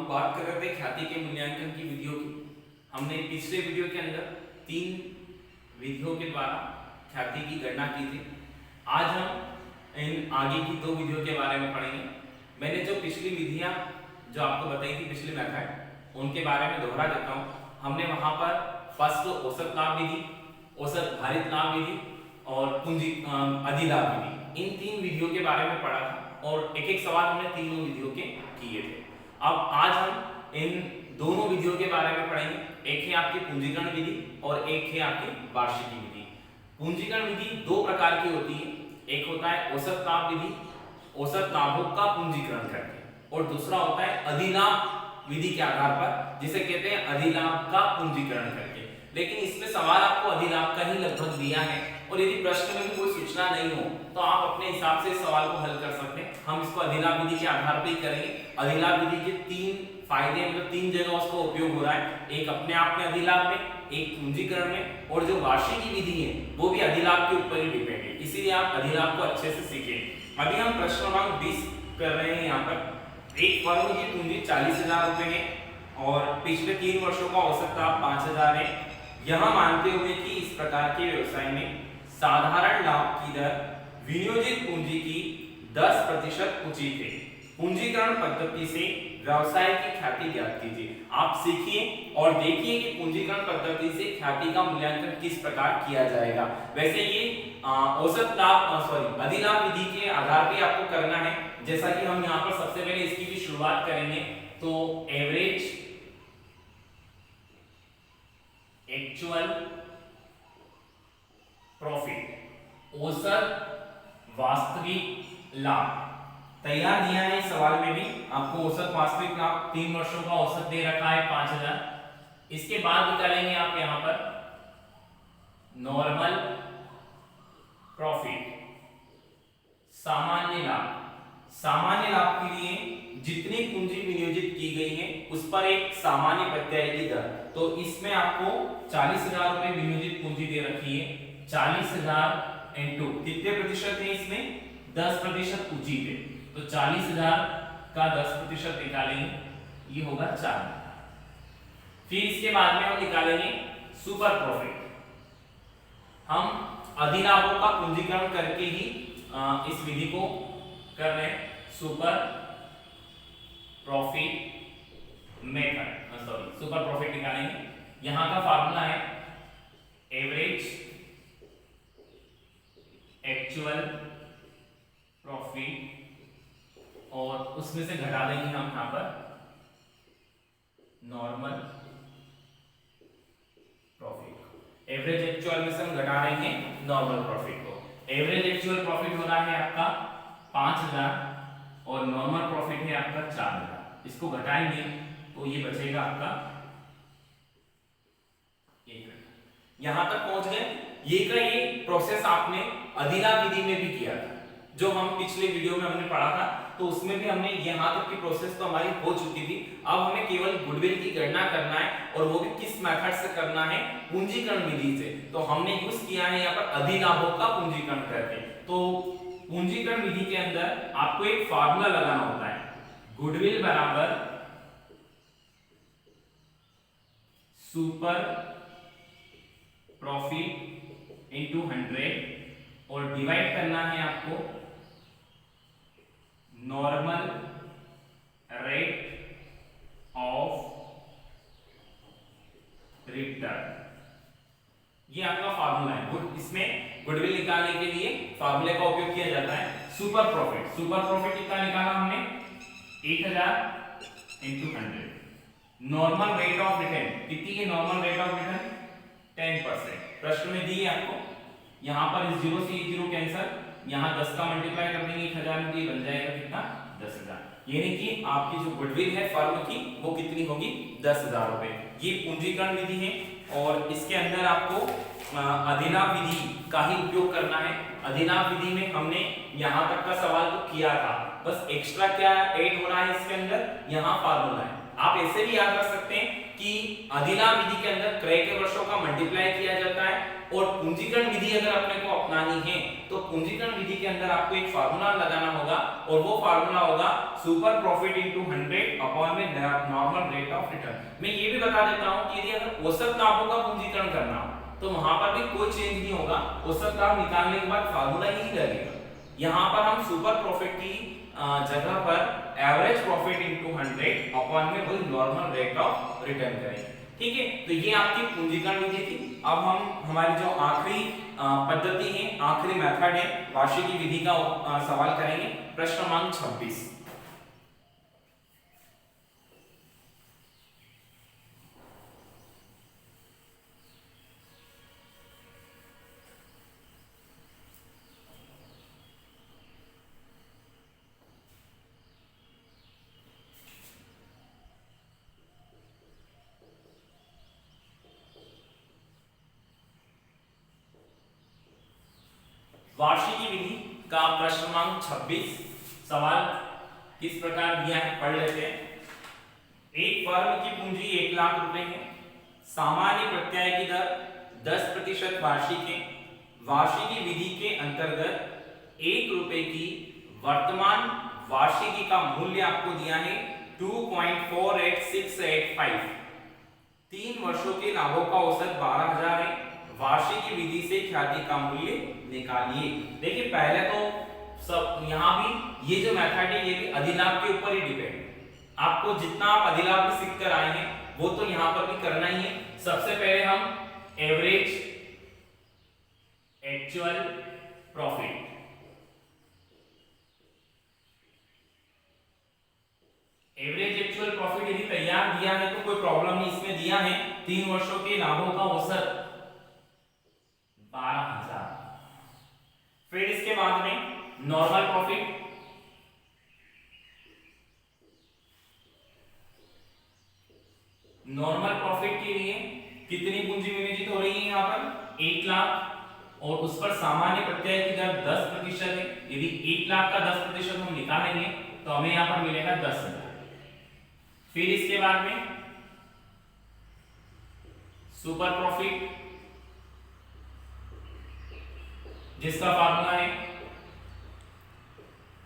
बात कर रहे थे ख्याति के मूल्यांकन की विधियों की। हमने पिछले वीडियो के अंदर 3 विधियों के द्वारा ख्याति की गणना की थी। आज हम इन आगे की 2 विधियों के बारे में पढ़ेंगे। मैंने जो पिछली विधियां जो आपको बताई थी, पिछले मेथड, उनके बारे में दोहरा देता हूं। हमने वहां पर फर्स्ट औसत लाभ विधि, औसत भारित लाभ विधि और पूंजी अधिलाभ विधि, इन 3 विधियों के बारे में पढ़ा था और एक एक सवाल हमने तीनों विधियों के किए थे। अब आज हम इन दोनों विधियों के बारे में पढ़ेंगे। एक है आपकी पूंजीकरण विधि और एक है आपकी वार्षिकी विधि। पूंजीकरण विधि 2 प्रकार की होती है। एक होता है औसत लाभ विधि, औसत लाभों का पूंजीकरण करके, और दूसरा होता है अधिलाभ विधि के आधार पर, जिसे कहते हैं अधिलाभ का पूंजीकरण करके। लेकिन इसमें सवाल आपको अधिलाभ का ही लगभग दिया है, और यदि प्रश्न में भी कोई सूचना नहीं हो तो आप अपने हिसाब से इस सवाल को हल कर सकते हैं। हम इसको अधिलाभ विधि के आधार पर ही करेंगे। अधिलाभ विधि के 3 फायदे, मतलब 3 जगह उसका उपयोग हो रहा है। एक अपने आप में अधिलाभ में, एक पूंजीकरण में, और जो वार्षिकी विधि है वो भी अधिलाभ के ऊपर ही डिपेंड है। इसीलिए आप अधिलाभ को अच्छे से सीखें। अभी हम प्रश्न क्रमांक 20 कर रहे हैं। यहाँ पर एक फर्म की पूंजी 40,000 रुपए है और पिछले 3 वर्षों का औसत लाभ 5,000 है। यह मानते हुए कि इस प्रकार के व्यवसाय में साधारण लाभ की दर विनियोजित पूंजी की 10% उचित है। पूंजीकरण पद्धति से व्यवसाय की ख्याति ज्ञात कीजिए। आप सीखिए और देखिए कि पूंजीकरण पद्धति से ख्याति का मूल्यांकन किस प्रकार किया जाएगा। वैसे ये औसत लाभ अधिलाभ विधि के आधार पे आपको करना है। जैसा कि हम यहाँ पर सबसे पहले इसकी भी शुरुआत करेंगे। तो एवरेज एक्चुअल प्रॉफिट, औसत वास्तविक लाभ तैयार दिया है। इस सवाल में भी आपको औसत वास्तविक लाभ 3 वर्षों का औसत दे रखा है 5,000। इसके बाद निकालेंगे आप यहां पर नॉर्मल प्रॉफिट, सामान्य लाभ। सामान्य लाभ के लिए जितनी पूंजी विनियोजित की गई है उस पर एक सामान्य प्रत्यय की दर। तो इसमें आपको 40,000 रुपए विनियोजित पूंजी दे रखी है। 40,000 इंटू कितने प्रतिशत है इसमें? 10% उचित है। तो 40,000 का 10% निकालेंगे, ये होगा 4। फिर इसके बाद में हम निकालेंगे सुपर प्रॉफिट। हम अधिलाभों का पूंजीकरण करके ही इस विधि को कर रहे हैं। Super profit method, super profit निकालेंगे। यहां का फार्मूला है एवरेज एक्चुअल प्रॉफिट, और उसमें से घटा देंगे हम यहां पर नॉर्मल प्रॉफिट। एवरेज एक्चुअल में से हम घटा रहे हैं नॉर्मल प्रॉफिट को। एवरेज एक्चुअल प्रॉफिट हो रहा है आपका 5,000 और नॉर्मल प्रॉफिट है आपका 4,000। इसको घटाएंगे तो ये बचेगा आपका 1। यहां तक पहुंच गए। ये का ये प्रोसेस आपने अधिलाभ विधि में भी किया था, जो हम पिछले वीडियो में हमने पढ़ा था। तो उसमें भी हमने यहां तक की प्रोसेस तो हमारी हो चुकी थी। अब हमें केवल गुडविल की गणना करना है, और वो भी किस मेथड से करना है? पूंजीकरण विधि से। तो हमने यूज किया है यहाँ पर अधिलाभों का पूंजीकरण करके। तो पूंजीकरण विधि के अंदर आपको एक फार्मूला लगाना होता है, गुडविल बराबर सुपर प्रॉफिट इंटू 100, और डिवाइड करना है आपको नॉर्मल रेट ऑफ रिटर्न। ये आपका फार्मूला है। इसमें गुडविल निकालने के लिए फार्मूले का उपयोग किया जाता है। सुपर प्रॉफिट, सुपर प्रॉफिट कितना निकाला हमने? 1,000 into 100। Normal rate of return कितनी है? Normal rate of return 10%। प्रश्न में दी है आपको। यहां पर इस 0 से 0 कैंसिल, यहां 10 का मल्टीप्लाई कर देंगे 1,000 में, बन जाएगा कितना? 10,000। यानी कि आपकी जो गुडविल है फर्म की वो कितनी होगी? 10,000 रुपए। ये पूंजीकरण विधि है, और इसके अंदर आपको अधिलाभ विधि का ही उपयोग करना है। अधिलाभ विधि में हमने यहां तक का सवाल तो किया था, बस एक्स्ट्रा क्या ऐड हो रहा है इसके अंदर? यहाँ फार्मूला है। आप ऐसे भी याद रख सकते हैं कि अधिलाभ विधि के अंदर क्रय के वर्षों का मल्टीप्लाई किया जाता है और पूंजीकरण विधि अगर अपने को अपनानी है तो पूंजीकरण विधि के अंदर आपको एक फार्मूला लगाना होगा और वो फार्मूला होगा सुपर प्रॉफिट इनटू 100 अपॉन में नॉर्मल रेट ऑफ रिटर्न। मैं ये भी बता देता हूं कि यदि अगर औसत लाभों का पूंजीकरण करना हो तो वहां पर भी कोई चेंज नहीं होगा, औसत लाभ निकालने के बाद फार्मूला यही लगेगा। यहां पर हम सुपर प्रॉफिट की जगह पर एवरेज प्रॉफिट इनटू 100 अपॉन में वही नॉर्मल रेट ऑफ रिटर्न करेंगे। ठीक है, तो ये आपकी पूंजीकरण विधि थी। अब हम हमारी जो आखिरी पद्धति है, आखिरी मेथड है वार्षिकी विधि का सवाल करेंगे। प्रश्न क्रमांक 26। वार्षिकी विधि का प्रश्न क्रमांक 26 सवाल किस प्रकार दिया है पढ़ लेते हैं। एक फर्म की पूंजी 1 लाख रुपए है, सामान्य प्रत्याय की दर 10% वार्षिक है। वार्षिकी विधि के अंतर्गत 1 रुपए की वर्तमान वार्षिकी का मूल्य आपको दिया है 2.48685। 3 वर्षों के लाभों का औसत 12,000 है। वार्षिकी विधि से ख्याति का मूल्य निकालिए। देखिए पहले तो सब यहां भी ये जो मेथड है ये भी अधिलाभ के ऊपर ही डिपेंड है। आपको जितना आप अधिलाभ में सीख कर आए हैं वो तो यहां पर भी करना ही है। सबसे पहले हम average actual profit, average actual profit यदि तैयार दिया है तो कोई प्रॉब्लम नहीं, इसमें दिया है 3 वर्षों के लाभों का औसत 12,000। फिर इसके बाद में नॉर्मल प्रॉफिट, नॉर्मल प्रॉफिट के लिए कितनी पूंजी विनियोजित हो रही है यहाँ पर 1 लाख और उस पर सामान्य प्रत्याय की दर 10% है। यदि 1 लाख का 10% हम निकालेंगे तो हमें यहाँ पर मिलेगा 10,000। फिर इसके बाद में सुपर प्रॉफिट जिसका फार्मूला है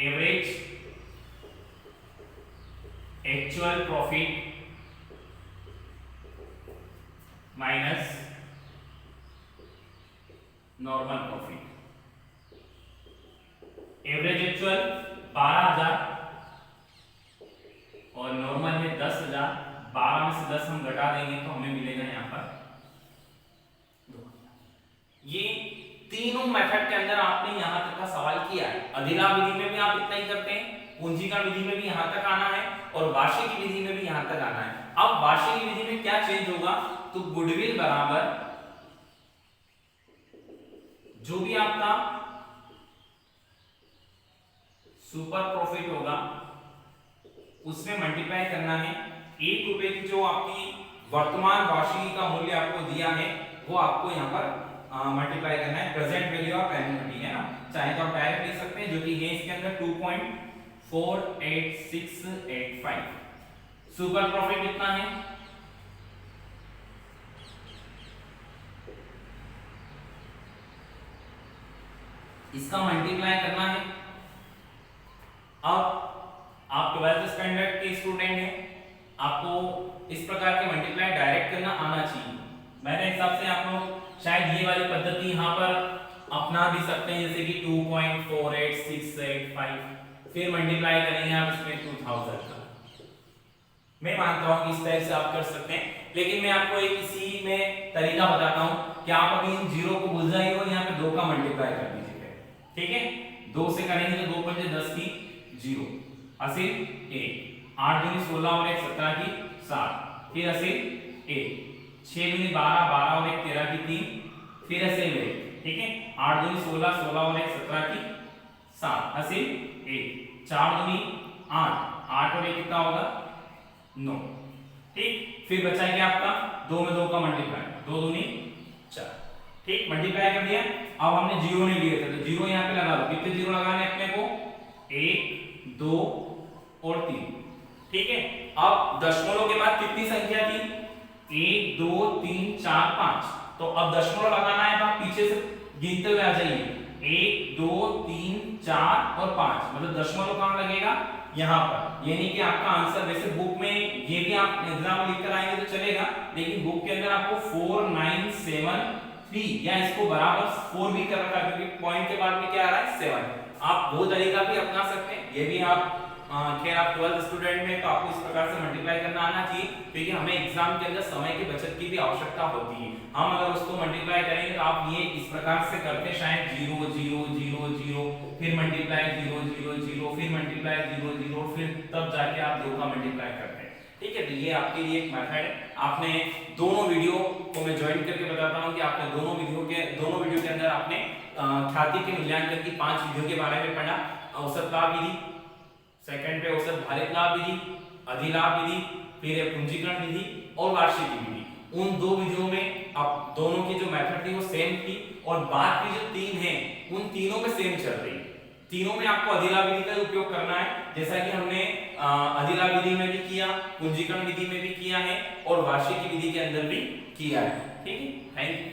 average actual profit minus normal profit. Average actual 12,000 और नॉर्मल में 10,000। 12 में से 10 हम घटा देंगे तो हमें मिलेगा यहां पर 2,000। ये तीनों मेथड के अंदर आपने यहां तक का सवाल किया है। अधिलाभ विधि में भी आप इतना ही करते हैं, पूंजीकरण विधि में भी यहां तक आना है और वार्षिकी विधि में भी यहां तक आना है। अब वार्षिकी विधि में क्या चेंज होगा तो गुडविल बराबर जो भी आपका सुपर प्रॉफिट होगा उसमें मल्टीप्लाई करना है। 1 रुपए की जो आपकी वर्तमान वार्षिकी का मूल्य आपको दिया है वो आपको यहाँ पर मल्टीप्लाई करना है। प्रेजेंट वैल्यू ऑफ एन्युटी है ना, चाहे तो आप डायरेक्ट लिख सकते हैं जो कि है इसके अंदर 2.48685। सुपर प्रॉफिट कितना है इसका मल्टीप्लाई करना है। अब आप 12th स्टैंडर्ड के स्टूडेंट हैं, आपको इस प्रकार के मल्टीप्लाई डायरेक्ट करना आना चाहिए। मेरे हिसाब से आप लोग शायद ये वाली पद्धति यहाँ पर अपना भी सकते हैं, जैसे कि 2.48685 फिर मल्टीप्लाई करेंगे आप इसमें 2000 का। मैं मानता हूँ कि इस टाइप से आप कर सकते हैं, लेकिन मैं आपको एक इसी में तरीका बताता हूँ कि आप अभी इन जीरो को भूल जाइए और यहाँ पे 2 का मल्टीप्लाई कर दीजिए। ठीक है, 2 से करेंगे तो 2 पंजे 10 की 0, 80 1, 8 दूनी 16 और 1 17 की 7, फिर 80 1, 6 दूनी 12, 12 और 1 13 की 3, फिर 80 1। ठीक है, 8 दूनी 16, 16 और 1 17 की 7, 80 1, 4 दूनी 8, 8 और 1 कितना होगा 9। ठीक, फिर बचा क्या आपका 2 में 2 का मल्टीप्लाई, 2 दूनी 4। ठीक, मल्टीप्लाई कर दिया। अब हमने जीरो नहीं लिए थे तो जीरो यहाँ पे लगा दो। कितने जीरो लगाने अपने को 1 2 और 3। ठीक है, अब दशमलव के बाद कितनी संख्या थी 1 2 3 4 5। तो अब दशमलव लगाना है तो आप पीछे से गिनते हुए आ जाइए, 1 2 3 4 और 5, मतलब दशमलव कहां लगेगा, यहां पर। यानी कि आपका आंसर, वैसे बुक में ये भी आप एग्जाम में लिख कर आएंगे तो चलेगा, लेकिन बुक के अंदर आपको 4973 या इसको बराबर 4 भी कर रखा है, क्योंकि पॉइंट के बाद में क्या आ रहा है, 7। आप वो तरीका भी अपना सकते हैं, ये भी आप खैर आप 12th स्टूडेंट में तो आपको इस प्रकार से मल्टीप्लाई करना आना चाहिए, क्योंकि हमें एग्जाम के अंदर समय की बचत की भी आवश्यकता होती है। हम अगर उसको मल्टीप्लाई करेंगे तो आप ये इस प्रकार से करते शायद 0 0 0 0, फिर मल्टीप्लाई 0 0 0, फिर मल्टीप्लाई 0 0, फिर तब जाके आप 2 का मल्टीप्लाई करते हैं। ठीक है, तो ये आपके लिए एक मेथड है। आपने दोनों वीडियो को मैं ज्वाइन करके बताता हूँ कि आपने दोनों वीडियो के अंदर आपने ख्याति के मूल्यांकन की 5 विधियों के बारे में पढ़ा। औसत लाभ विधि, सेकंड पे औसत भारित लाभ विधि, अधिलाभ विधि, फिर पूंजीकरण विधि और वार्षिक विधि। उन 2 विधियों में अब दोनों की जो मेथड थी वो सेम थी, और बाद की जो 3 हैं उन तीनों में सेम चल रही है। तीनों में आपको अधिलाभ विधि का उपयोग करना है, जैसा कि हमने अधिलाभ विधि में भी किया, पूंजीकरण विधि में भी किया है और वार्षिक विधि के अंदर भी किया है। ठीक है, थैंक यू।